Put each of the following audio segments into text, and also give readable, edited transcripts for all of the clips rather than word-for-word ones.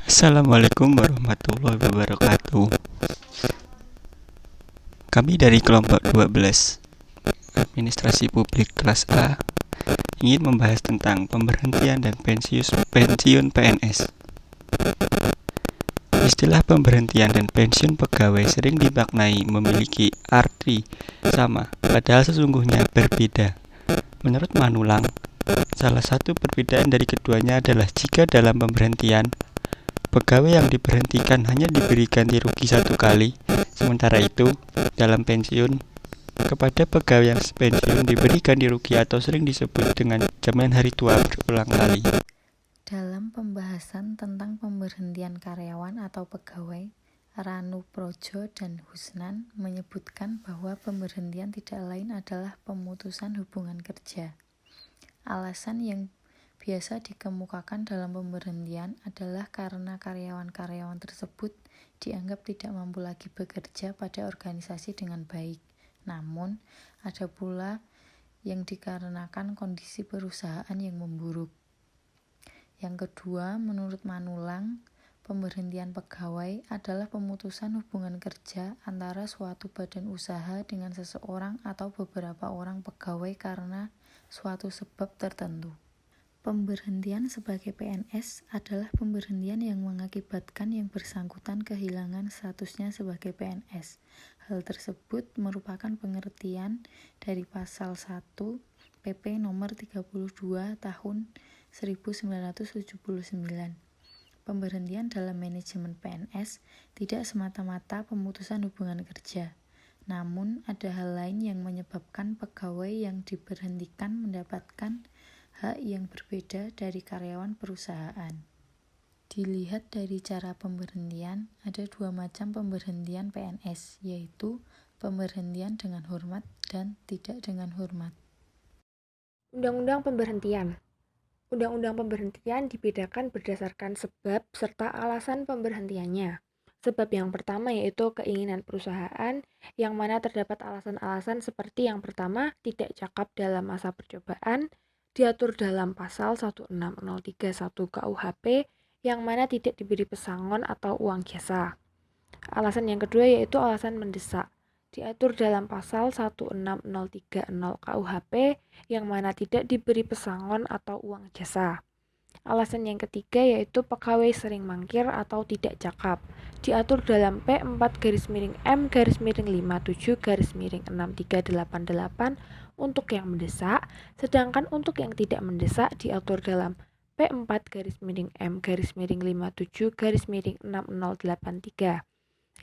Assalamualaikum warahmatullahi wabarakatuh. Kami dari kelompok 12 Administrasi Publik kelas A ingin membahas tentang pemberhentian dan pensiun PNS. Istilah pemberhentian dan pensiun pegawai sering dimaknai memiliki arti sama, padahal sesungguhnya berbeda. Menurut Manulang, salah satu perbedaan dari keduanya adalah jika dalam pemberhentian, pegawai yang diberhentikan hanya diberi ganti rugi satu kali, sementara itu, dalam pensiun, kepada pegawai yang pensiun diberi ganti rugi atau sering disebut dengan jaminan hari tua berulang kali. Dalam pembahasan tentang pemberhentian karyawan atau pegawai, Ranu Projo dan Husnan menyebutkan bahwa pemberhentian tidak lain adalah pemutusan hubungan kerja. Alasan yang biasa dikemukakan dalam pemberhentian adalah karena karyawan-karyawan tersebut dianggap tidak mampu lagi bekerja pada organisasi dengan baik. Namun, ada pula yang dikarenakan kondisi perusahaan yang memburuk. Yang kedua, menurut Manulang, pemberhentian pegawai adalah pemutusan hubungan kerja antara suatu badan usaha dengan seseorang atau beberapa orang pegawai karena suatu sebab tertentu. Pemberhentian sebagai PNS adalah pemberhentian yang mengakibatkan yang bersangkutan kehilangan statusnya sebagai PNS. Hal tersebut merupakan pengertian dari pasal 1 PP nomor 32 tahun 1979. Pemberhentian dalam manajemen PNS tidak semata-mata pemutusan hubungan kerja. Namun, ada hal lain yang menyebabkan pegawai yang diberhentikan mendapatkan hak yang berbeda dari karyawan perusahaan. Dilihat dari cara pemberhentian, ada dua macam pemberhentian PNS, yaitu pemberhentian dengan hormat dan tidak dengan hormat. Undang-undang pemberhentian. Undang-undang pemberhentian dibedakan berdasarkan sebab serta alasan pemberhentiannya. Sebab yang pertama yaitu keinginan perusahaan, yang mana terdapat alasan-alasan seperti yang pertama, tidak cakap dalam masa percobaan, diatur dalam pasal 16031 KUHP, yang mana tidak diberi pesangon atau uang jasa. Alasan yang kedua yaitu alasan mendesak, diatur dalam pasal 16030 KUHP, yang mana tidak diberi pesangon atau uang jasa. Alasan yang ketiga yaitu pegawai sering mangkir atau tidak cakap, diatur dalam P4-M-57-6388 untuk yang mendesak, sedangkan untuk yang tidak mendesak diatur dalam P4-M-57-6083,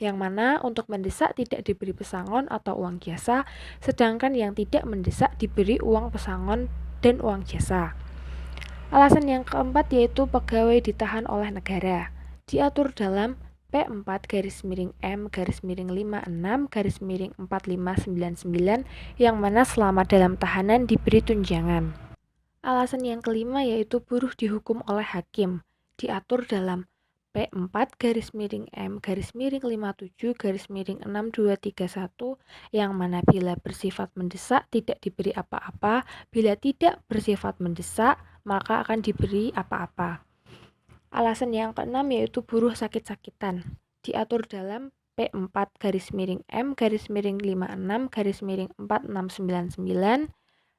yang mana untuk mendesak tidak diberi pesangon atau uang jasa, sedangkan yang tidak mendesak diberi uang pesangon dan uang jasa. Alasan yang keempat yaitu pegawai ditahan oleh negara, diatur dalam P4-M-56-4599 yang mana selama dalam tahanan diberi tunjangan. Alasan yang kelima yaitu buruh dihukum oleh hakim, diatur dalam P4-M-57-6231 yang mana bila bersifat mendesak tidak diberi apa-apa, bila tidak bersifat mendesak maka akan diberi apa-apa. Alasan yang keenam yaitu buruh sakit-sakitan, diatur dalam P4-56-4699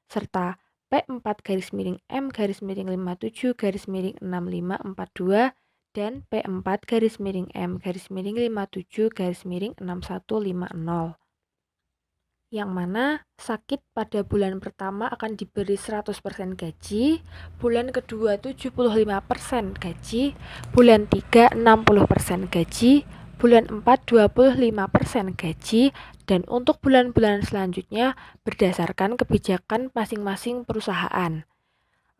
serta P4-M-57-6542 dan P4-M-57-6150, yang mana sakit pada bulan pertama akan diberi 100% gaji, bulan kedua 75% gaji, bulan 3 60% gaji, bulan 4 25% gaji, dan untuk bulan-bulan selanjutnya berdasarkan kebijakan masing-masing perusahaan.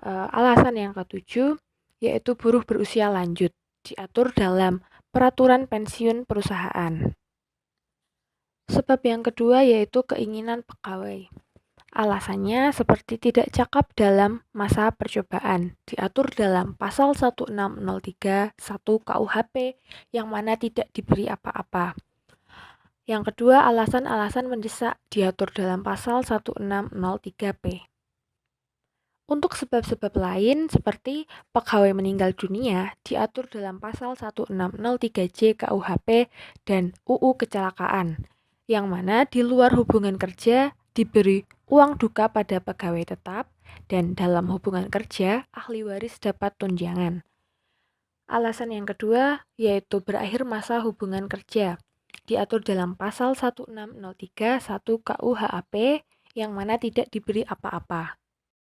Alasan yang ketujuh yaitu buruh berusia lanjut, diatur dalam peraturan pensiun perusahaan. Sebab yang kedua yaitu keinginan pegawai. Alasannya seperti tidak cakap dalam masa percobaan, diatur dalam pasal 16031 KUHP, yang mana tidak diberi apa-apa. Yang kedua, alasan-alasan mendesak, diatur dalam pasal 1603P. Untuk sebab-sebab lain seperti pegawai meninggal dunia diatur dalam pasal 1603J KUHP dan UU Kecelakaan, yang mana di luar hubungan kerja diberi uang duka pada pegawai tetap dan dalam hubungan kerja ahli waris dapat tunjangan. Alasan yang kedua yaitu berakhir masa hubungan kerja, diatur dalam pasal 16031 KUHAP yang mana tidak diberi apa-apa.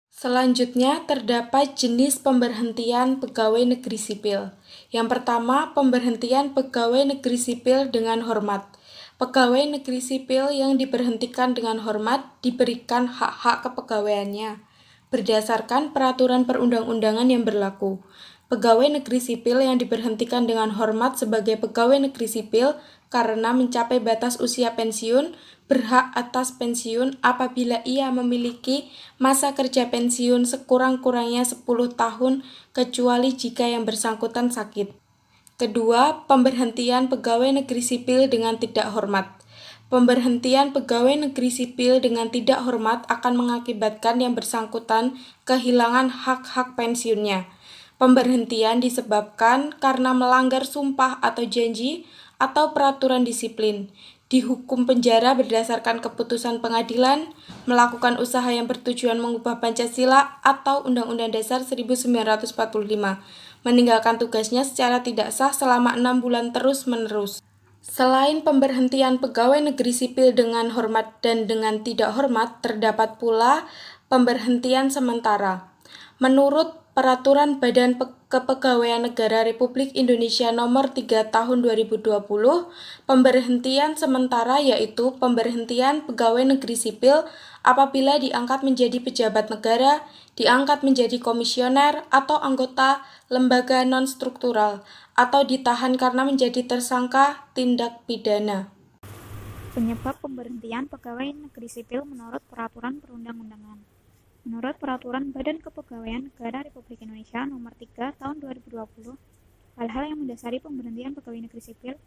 Selanjutnya, terdapat jenis pemberhentian pegawai negeri sipil. Yang pertama, pemberhentian pegawai negeri sipil dengan hormat. Pegawai negeri sipil yang diberhentikan dengan hormat diberikan hak-hak kepegawaiannya berdasarkan peraturan perundang-undangan yang berlaku. Pegawai negeri sipil yang diberhentikan dengan hormat sebagai pegawai negeri sipil karena mencapai batas usia pensiun berhak atas pensiun apabila ia memiliki masa kerja pensiun sekurang-kurangnya 10 tahun kecuali jika yang bersangkutan sakit. Kedua, pemberhentian pegawai negeri sipil dengan tidak hormat. Pemberhentian pegawai negeri sipil dengan tidak hormat akan mengakibatkan yang bersangkutan kehilangan hak-hak pensiunnya. Pemberhentian disebabkan karena melanggar sumpah atau janji atau peraturan disiplin, dihukum penjara berdasarkan keputusan pengadilan, melakukan usaha yang bertujuan mengubah Pancasila atau Undang-Undang Dasar 1945, meninggalkan tugasnya secara tidak sah selama 6 bulan terus-menerus. Selain pemberhentian pegawai negeri sipil dengan hormat dan dengan tidak hormat, terdapat pula pemberhentian sementara. Menurut Peraturan Badan Kepegawaian Negara Republik Indonesia Nomor 3 Tahun 2020, pemberhentian sementara yaitu pemberhentian pegawai negeri sipil apabila diangkat menjadi pejabat negara, diangkat menjadi komisioner atau anggota lembaga non-struktural, atau ditahan karena menjadi tersangka tindak pidana. Penyebab pemberhentian pegawai negeri sipil menurut peraturan perundang-undangan. Menurut Peraturan Badan Kepegawaian Negara Republik Indonesia Nomor 3 Tahun 2020, hal-hal yang mendasari pemberhentian pegawai negeri sipil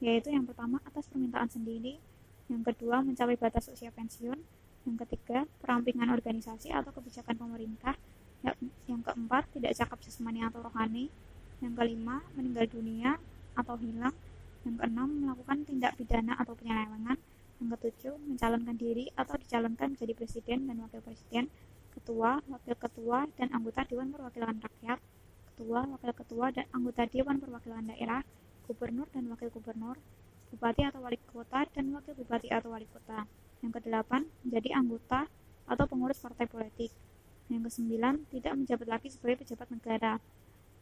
yaitu yang pertama atas permintaan sendiri, yang kedua mencapai batas usia pensiun, yang ketiga perampingan organisasi atau kebijakan pemerintah, yang keempat tidak cakap jasmani atau rohani, yang kelima meninggal dunia atau hilang, yang keenam melakukan tindak pidana atau penyelewengan, yang ketujuh mencalonkan diri atau dicalonkan menjadi presiden dan wakil presiden, ketua, wakil ketua, dan anggota Dewan Perwakilan Rakyat, ketua, wakil ketua, dan anggota Dewan Perwakilan Daerah, gubernur dan wakil gubernur, bupati atau wali kota, dan wakil bupati atau wali kota. Yang kedelapan, menjadi anggota atau pengurus partai politik. Yang kesembilan, tidak menjabat lagi sebagai pejabat negara.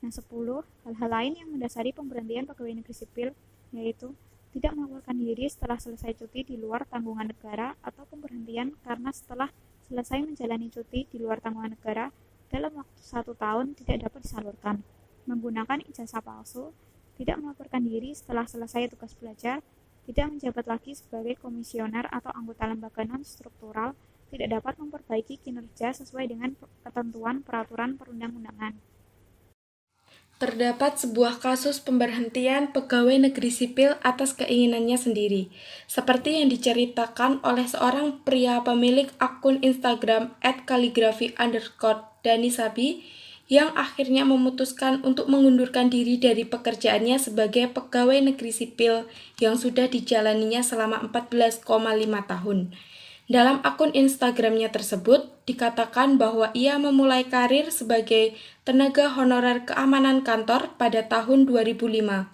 Yang 10, hal-hal lain yang mendasari pemberhentian pegawai negeri sipil, yaitu tidak melaporkan diri setelah selesai cuti di luar tanggungan negara atau pemberhentian karena setelah selesai menjalani cuti di luar tanggungan negara dalam waktu 1 tahun tidak dapat disalurkan, menggunakan ijazah palsu, tidak melaporkan diri setelah selesai tugas belajar, tidak menjabat lagi sebagai komisioner atau anggota lembaga non-struktural, tidak dapat memperbaiki kinerja sesuai dengan ketentuan peraturan perundang-undangan. Terdapat sebuah kasus pemberhentian pegawai negeri sipil atas keinginannya sendiri, seperti yang diceritakan oleh seorang pria pemilik akun Instagram @kaligrafi_danisabi yang akhirnya memutuskan untuk mengundurkan diri dari pekerjaannya sebagai pegawai negeri sipil yang sudah dijalaninya selama 14,5 tahun. Dalam akun Instagramnya tersebut, dikatakan bahwa ia memulai karir sebagai tenaga honorer keamanan kantor pada tahun 2005.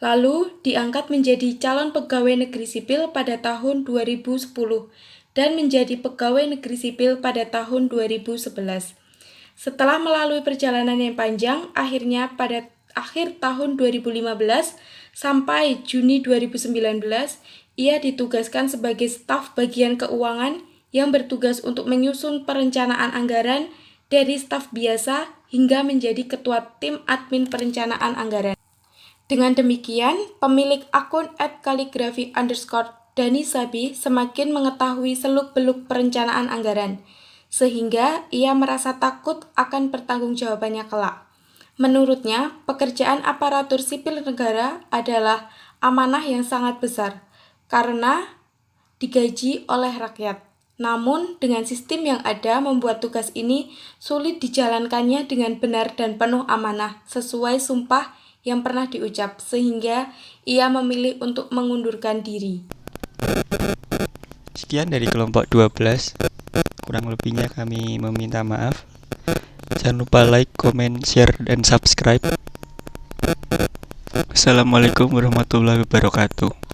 Lalu diangkat menjadi calon pegawai negeri sipil pada tahun 2010 dan menjadi pegawai negeri sipil pada tahun 2011. Setelah melalui perjalanan yang panjang, akhirnya pada akhir tahun 2015 sampai Juni 2019, ia ditugaskan sebagai staf bagian keuangan yang bertugas untuk menyusun perencanaan anggaran dari staf biasa hingga menjadi ketua tim admin perencanaan anggaran. Dengan demikian, pemilik akun @kaligrafi_danisabi semakin mengetahui seluk-beluk perencanaan anggaran, sehingga ia merasa takut akan pertanggungjawabannya kelak. Menurutnya, pekerjaan aparatur sipil negara adalah amanah yang sangat besar, karena digaji oleh rakyat. Namun, dengan sistem yang ada membuat tugas ini sulit dijalankannya dengan benar dan penuh amanah sesuai sumpah yang pernah diucap, sehingga ia memilih untuk mengundurkan diri. Sekian dari kelompok 12. Kurang lebihnya kami meminta maaf. Jangan lupa like, comment, share, dan subscribe. Assalamualaikum warahmatullahi wabarakatuh.